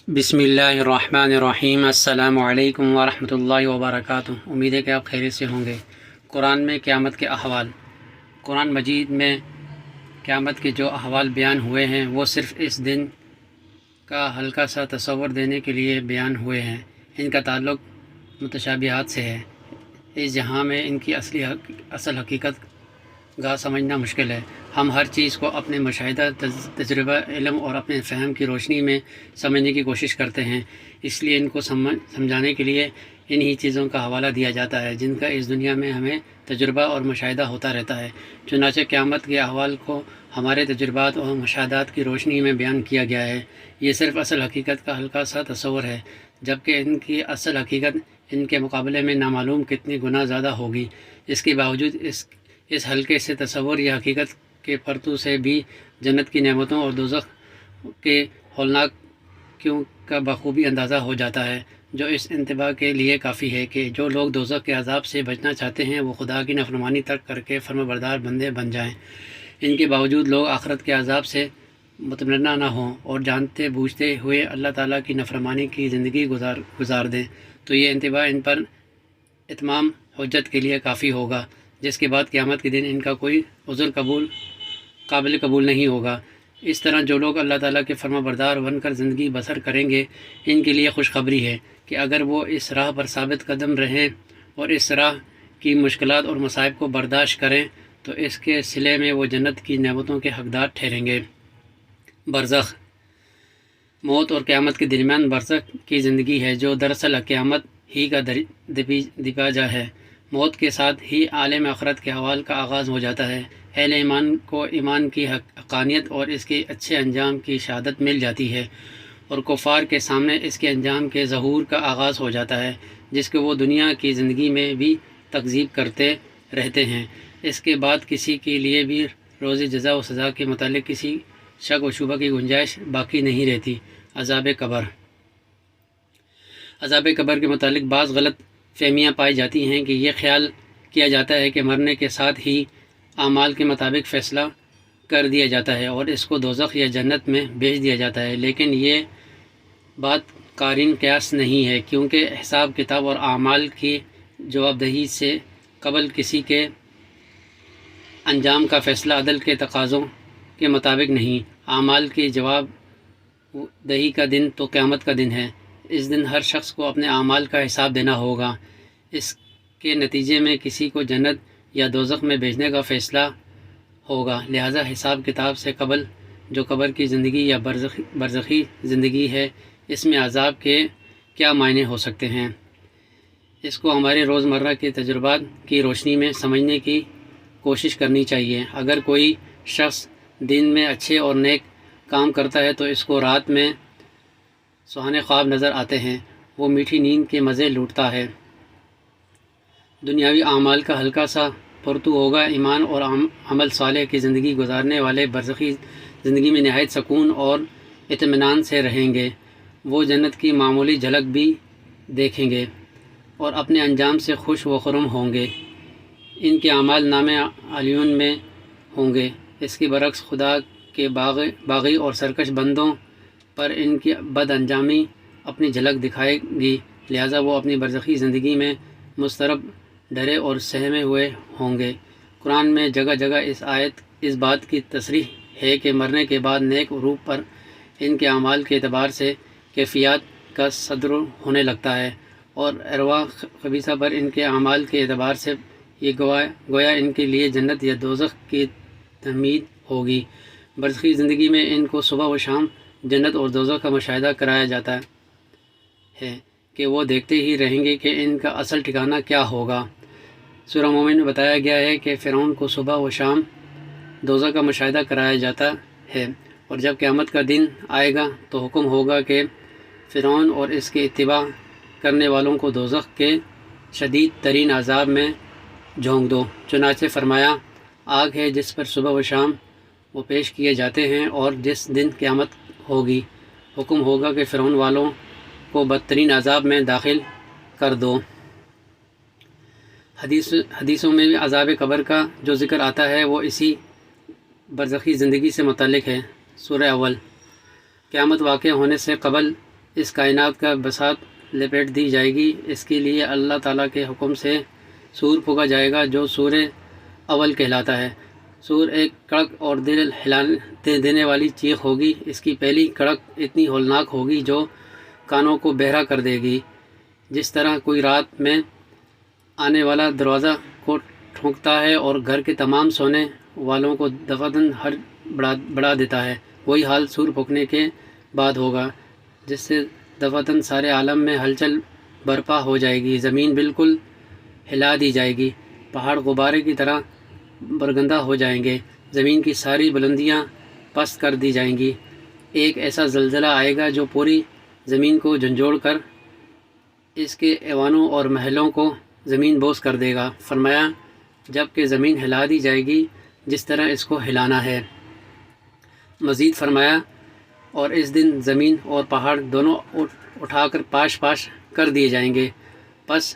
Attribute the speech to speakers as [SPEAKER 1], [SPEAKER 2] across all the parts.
[SPEAKER 1] بسم اللہ الرحمن الرحیم۔ السلام علیکم ورحمۃ اللہ وبرکاتہ۔ امید ہے کہ آپ خیریت سے ہوں گے۔ قرآن میں قیامت کے احوال۔ قرآن مجید میں قیامت کے جو احوال بیان ہوئے ہیں وہ صرف اس دن کا ہلکا سا تصور دینے کے لیے بیان ہوئے ہیں۔ ان کا تعلق متشابہات سے ہے۔ اس جہاں میں ان کی اصل حقیقت کا سمجھنا مشکل ہے۔ ہم ہر چیز کو اپنے مشاہدہ، تجربہ، علم اور اپنے فہم کی روشنی میں سمجھنے کی کوشش کرتے ہیں۔ اس لیے ان کو سمجھانے کے لیے انہی چیزوں کا حوالہ دیا جاتا ہے جن کا اس دنیا میں ہمیں تجربہ اور مشاہدہ ہوتا رہتا ہے۔ چنانچہ قیامت کے احوال کو ہمارے تجربات اور مشاہدات کی روشنی میں بیان کیا گیا ہے۔ یہ صرف اصل حقیقت کا ہلکا سا تصور ہے، جبکہ ان کی اصل حقیقت ان کے مقابلے میں نامعلوم کتنی گنا زیادہ ہوگی۔ اس کے باوجود اس ہلکے سے تصور یا حقیقت کے پرتو سے بھی جنت کی نعمتوں اور دوزخ کے ہولناک کیوں کا بخوبی اندازہ ہو جاتا ہے، جو اس انتباہ کے لیے کافی ہے کہ جو لوگ دوزخ کے عذاب سے بچنا چاہتے ہیں وہ خدا کی نافرمانی ترک کر کے فرمانبردار بندے بن جائیں۔ ان کے باوجود لوگ آخرت کے عذاب سے مطمئنہ نہ ہوں اور جانتے بوجھتے ہوئے اللہ تعالیٰ کی نافرمانی کی زندگی گزار دیں، تو یہ انتباہ ان پر اتمام حجت کے لیے کافی ہوگا، جس کے بعد قیامت کے دن ان کا کوئی عذر قابل قبول نہیں ہوگا۔ اس طرح جو لوگ اللہ تعالیٰ کے فرما بردار بن کر زندگی بسر کریں گے، ان کے لیے خوشخبری ہے کہ اگر وہ اس راہ پر ثابت قدم رہیں اور اس راہ کی مشکلات اور مصائب کو برداشت کریں تو اس کے صلے میں وہ جنت کی نعمتوں کے حقدار ٹھہریں گے۔ برزخ، موت اور قیامت کے درمیان برزخ کی زندگی ہے، جو دراصل قیامت ہی کا دیباجہ ہے۔ موت کے ساتھ ہی عالم آخرت کے احوال کا آغاز ہو جاتا ہے۔ اہل ایمان کو ایمان کی حقانیت اور اس کے اچھے انجام کی شہادت مل جاتی ہے، اور کفار کے سامنے اس کے انجام کے ظہور کا آغاز ہو جاتا ہے، جس کو وہ دنیا کی زندگی میں بھی تکذیب کرتے رہتے ہیں۔ اس کے بعد کسی کے لیے بھی روز جزا و سزا کے متعلق کسی شک و شبہ کی گنجائش باقی نہیں رہتی۔ عذاب قبر۔ عذاب قبر کے متعلق بعض غلط فہمیاں پائی جاتی ہیں کہ یہ خیال کیا جاتا ہے کہ مرنے کے ساتھ ہی اعمال کے مطابق فیصلہ کر دیا جاتا ہے اور اس کو دوزخ یا جنت میں بھیج دیا جاتا ہے، لیکن یہ بات قارن قیاس نہیں ہے، کیونکہ حساب کتاب اور اعمال کی جواب دہی سے قبل کسی کے انجام کا فیصلہ عدل کے تقاضوں کے مطابق نہیں۔ اعمال کی جواب دہی کا دن تو قیامت کا دن ہے۔ اس دن ہر شخص کو اپنے اعمال کا حساب دینا ہوگا۔ اس کے نتیجے میں کسی کو جنت یا دوزخ میں بھیجنے کا فیصلہ ہوگا، لہذا حساب کتاب سے قبل جو قبر کی زندگی یا برزخی زندگی ہے، اس میں عذاب کے کیا معنی ہو سکتے ہیں، اس کو ہمارے روزمرہ کے تجربات کی روشنی میں سمجھنے کی کوشش کرنی چاہیے۔ اگر کوئی شخص دن میں اچھے اور نیک کام کرتا ہے تو اس کو رات میں سہانے خواب نظر آتے ہیں، وہ میٹھی نیند کے مزے لوٹتا ہے۔ دنیاوی اعمال کا ہلکا سا پرتو ہوگا۔ ایمان اور عمل صالح کی زندگی گزارنے والے برزخی زندگی میں نہایت سکون اور اطمینان سے رہیں گے۔ وہ جنت کی معمولی جھلک بھی دیکھیں گے اور اپنے انجام سے خوش و خرم ہوں گے۔ ان کے اعمال نامے علیون میں ہوں گے۔ اس کے برعکس خدا کے باغی اور سرکش بندوں پر ان کی بد انجامی اپنی جھلک دکھائے گی، لہٰذا وہ اپنی برزخی زندگی میں مضطرب، ڈرے اور سہمے ہوئے ہوں گے۔ قرآن میں جگہ جگہ اس بات کی تصریح ہے کہ مرنے کے بعد نیک روح پر ان کے اعمال کے اعتبار سے کیفیات کا صدر ہونے لگتا ہے، اور ارواح خبیثہ پر ان کے اعمال کے اعتبار سے یہ گویا ان کے لیے جنت یا دوزخ کی تمہید ہوگی۔ برزخی زندگی میں ان کو صبح و شام جنت اور دوزخ کا مشاہدہ کرایا جاتا ہے کہ وہ دیکھتے ہی رہیں گے کہ ان کا اصل ٹھکانہ کیا ہوگا۔ سورہ مومن میں بتایا گیا ہے کہ فرعون کو صبح و شام دوزخ کا مشاہدہ کرایا جاتا ہے، اور جب قیامت کا دن آئے گا تو حکم ہوگا کہ فرعون اور اس کے اتباع کرنے والوں کو دوزخ کے شدید ترین عذاب میں جھونک دو۔ چنانچہ فرمایا، آگ ہے جس پر صبح و شام وہ پیش کیے جاتے ہیں، اور جس دن قیامت ہوگی حکم ہوگا کہ فرعون والوں کو بدترین عذاب میں داخل کر دو۔ حدیثوں میں بھی عذاب قبر کا جو ذکر آتا ہے وہ اسی برزخی زندگی سے متعلق ہے۔ سورہ اول۔ قیامت واقع ہونے سے قبل اس کائنات کا بساط لپیٹ دی جائے گی۔ اس کے لیے اللہ تعالیٰ کے حکم سے سور پھونکا جائے گا جو سور اول کہلاتا ہے۔ سور ایک کڑک اور دل ہلا دینے والی چیخ ہوگی۔ اس کی پہلی کڑک اتنی ہولناک ہوگی جو کانوں کو بہرا کر دے گی، جس طرح کوئی رات میں آنے والا دروازہ کو ٹھونکتا ہے اور گھر کے تمام سونے والوں کو دفعتاً بڑھا دیتا ہے۔ وہی حال سور پھونکنے کے بعد ہوگا، جس سے دفعتاً سارے عالم میں ہلچل برپا ہو جائے گی۔ زمین بالکل ہلا دی جائے گی، پہاڑ غبارے کی طرح برگندہ ہو جائیں گے، زمین کی ساری بلندیاں پست کر دی جائیں گی۔ ایک ایسا زلزلہ آئے گا جو پوری زمین کو جھنجھوڑ کر اس کے ایوانوں اور محلوں کو زمین بوس کر دے گا۔ فرمایا جب کہ زمین ہلا دی جائے گی جس طرح اس کو ہلانا ہے۔ مزید فرمایا اور اس دن زمین اور پہاڑ دونوں اٹھا کر پاش پاش کر دیے جائیں گے، پس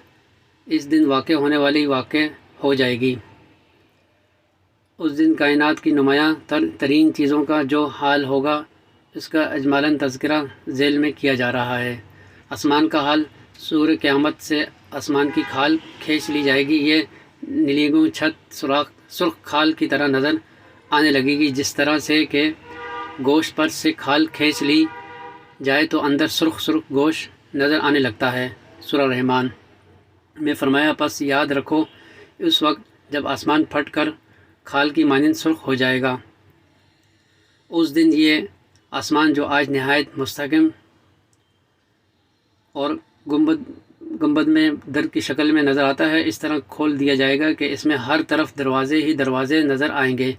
[SPEAKER 1] اس دن واقع ہونے والی واقع ہو جائے گی۔ اس دن کائنات کی نمایاں ترین چیزوں کا جو حال ہوگا اس کا اجمالاً تذکرہ ذیل میں کیا جا رہا ہے۔ آسمان کا حال، سور قیامت سے آسمان کی کھال کھینچ لی جائے گی۔ یہ نیلیگوں چھت سرخ کھال کی طرح نظر آنے لگے گی، جس طرح سے کہ گوشت پر سے کھال کھینچ لی جائے تو اندر سرخ گوشت نظر آنے لگتا ہے۔ سورہ رحمان میں فرمایا پس یاد رکھو اس وقت جب آسمان پھٹ کر کھال کی مانند سرخ ہو جائے گا۔ اس دن یہ آسمان جو آج نہایت مستحکم اور گنبد میں در کی شکل میں نظر آتا ہے، اس طرح کھول دیا جائے گا کہ اس میں ہر طرف دروازے ہی دروازے نظر آئیں گے۔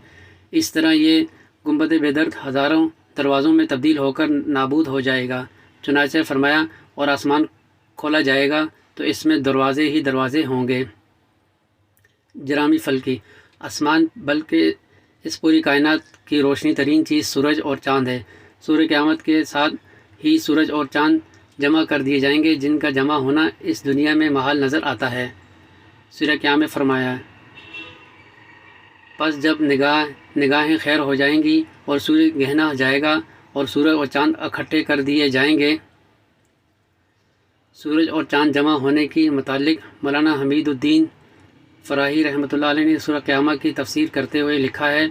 [SPEAKER 1] اس طرح یہ گنبد بے درد ہزاروں دروازوں میں تبدیل ہو کر نابود ہو جائے گا۔ چنانچہ فرمایا اور آسمان کھولا جائے گا تو اس میں دروازے ہی دروازے ہوں گے۔ جرامی فلکی آسمان بلکہ اس پوری کائنات کی روشنی ترین چیز سورج اور چاند ہے۔ سورہ قیامت کے ساتھ ہی سورج اور چاند جمع کر دیے جائیں گے، جن کا جمع ہونا اس دنیا میں محال نظر آتا ہے۔ سورہ قیامت میں فرمایا پس جب نگاہیں خیر ہو جائیں گی اور سورج گہنا جائے گا اور سورج اور چاند اکٹھے کر دیے جائیں گے۔ سورج اور چاند جمع ہونے کی متعلق مولانا حمید الدین فراہی رحمۃ اللہ علیہ نے سورہ قیامت کی تفسیر کرتے ہوئے لکھا ہے،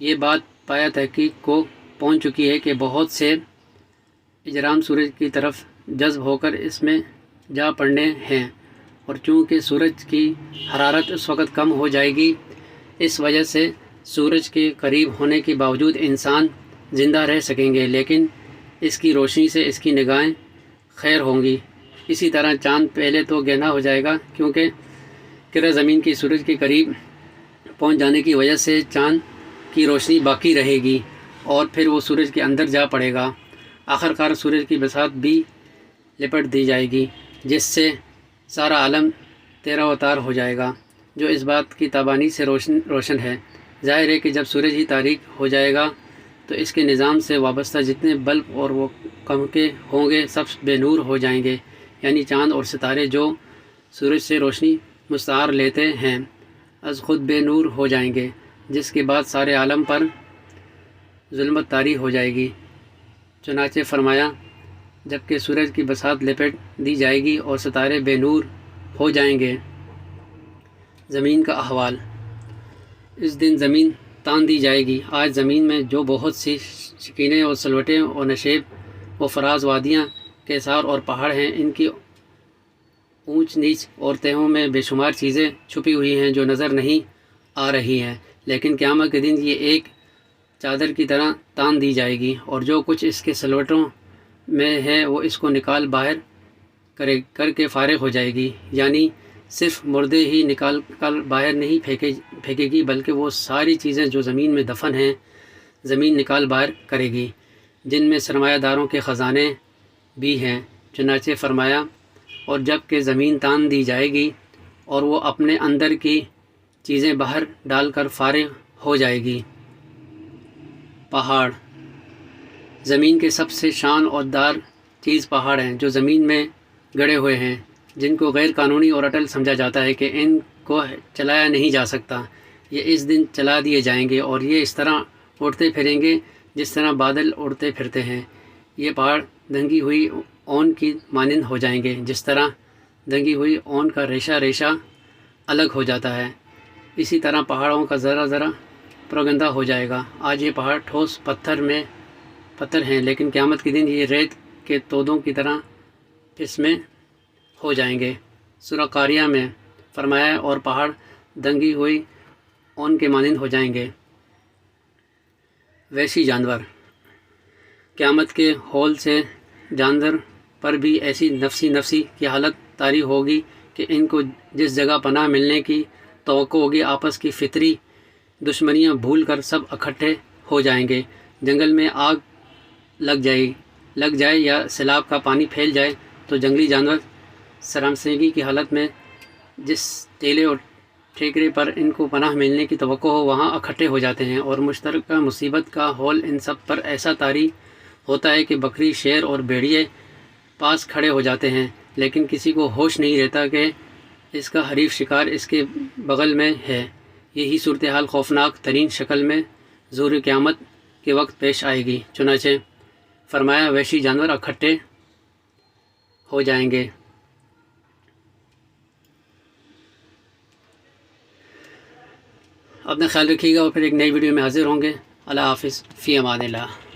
[SPEAKER 1] یہ بات پایا تحقیق کو پہنچ چکی ہے کہ بہت سے اجرام سورج کی طرف جذب ہو کر اس میں جا پڑنے ہیں، اور چونکہ سورج کی حرارت اس وقت کم ہو جائے گی، اس وجہ سے سورج کے قریب ہونے کے باوجود انسان زندہ رہ سکیں گے، لیکن اس کی روشنی سے اس کی نگاہیں خیر ہوں گی۔ اسی طرح چاند پہلے تو گہنا ہو جائے گا، کیونکہ کرہ زمین کی سورج کے قریب پہنچ جانے کی وجہ سے چاند کی روشنی باقی رہے گی اور پھر وہ سورج کے اندر جا پڑے گا۔ آخرکار سورج کی بساط بھی لپٹ دی جائے گی، جس سے سارا عالم تیرہ و تار ہو جائے گا، جو اس بات کی تابانی سے روشن ہے۔ ظاہر ہے کہ جب سورج ہی تاریک ہو جائے گا تو اس کے نظام سے وابستہ جتنے بلب اور وہ کمکے ہوں گے سب بے نور ہو جائیں گے، یعنی چاند اور ستارے جو سورج سے روشنی مستعار لیتے ہیں از خود بے نور ہو جائیں گے، جس کے بعد سارے عالم پر ظلمت طاری ہو جائے گی۔ چنانچہ فرمایا جب کہ سورج کی بساط لپیٹ دی جائے گی اور ستارے بے نور ہو جائیں گے۔ زمین کا احوال، اس دن زمین تان دی جائے گی۔ آج زمین میں جو بہت سی شکینیں اور سلوٹیں اور نشیب و فراز وادیاں، کیسار اور پہاڑ ہیں، ان کی اونچ نیچ اور تہوں میں بے شمار چیزیں چھپی ہوئی ہیں جو نظر نہیں آ رہی ہیں، لیکن قیامت کے دن یہ ایک چادر کی طرح تان دی جائے گی، اور جو کچھ اس کے سلوٹوں میں ہے وہ اس کو نکال باہر کر کے فارغ ہو جائے گی، یعنی صرف مردے ہی نکال کر باہر نہیں پھینکے گی، بلکہ وہ ساری چیزیں جو زمین میں دفن ہیں زمین نکال باہر کرے گی، جن میں سرمایہ داروں کے خزانے بھی ہیں۔ چنانچہ فرمایا اور جب کہ زمین تان دی جائے گی اور وہ اپنے اندر کی چیزیں باہر ڈال کر فارغ ہو جائے گی۔ پہاڑ، زمین کے سب سے شان اور دار چیز پہاڑ ہیں، جو زمین میں گڑے ہوئے ہیں، جن کو غیر قانونی اور اٹل سمجھا جاتا ہے کہ ان کو چلایا نہیں جا سکتا۔ یہ اس دن چلا دیے جائیں گے اور یہ اس طرح اڑتے پھریں گے جس طرح بادل اڑتے پھرتے ہیں۔ یہ پہاڑ دنگی ہوئی اون کی مانند ہو جائیں گے، جس طرح دنگی ہوئی اون کا ریشہ ریشہ الگ ہو جاتا ہے، اسی طرح پہاڑوں کا ذرہ ذرہ پروگندہ ہو جائے گا۔ آج یہ پہاڑ ٹھوس پتھر ہیں، لیکن قیامت کے دن یہ ریت کے تودوں کی طرح قسمیں ہو جائیں گے۔ سورہ قاریہ میں فرمایا اور پہاڑ دنگی ہوئی اون کے مانند ہو جائیں گے۔ وحشی جانور، قیامت کے ہول سے جانور پر بھی ایسی نفسی کی حالت طاری ہوگی کہ ان کو جس جگہ پناہ ملنے کی توقع ہوگی آپس کی فطری دشمنیاں بھول کر سب اکٹھے ہو جائیں گے۔ جنگل میں آگ لگ جائے یا سیلاب کا پانی پھیل جائے تو جنگلی جانور سراسیمگی کی حالت میں جس ٹیلے اور ٹھیکرے پر ان کو پناہ ملنے کی توقع ہو وہاں اکٹھے ہو جاتے ہیں، اور مشترکہ مصیبت کا ہول ان سب پر ایسا طاری ہوتا ہے کہ بکری، شیر اور بھیڑیے پاس کھڑے ہو جاتے ہیں، لیکن کسی کو ہوش نہیں رہتا کہ اس کا حریف شکار اس کے بغل میں ہے۔ یہی صورتحال خوفناک ترین شکل میں ظہور قیامت کے وقت پیش آئے گی۔ چنانچہ فرمایا وحشی جانور اکٹھے ہو جائیں گے۔ اپنا خیال رکھیے گا اور پھر ایک نئی ویڈیو میں حاضر ہوں گے۔ اللہ حافظ، فی امان اللہ۔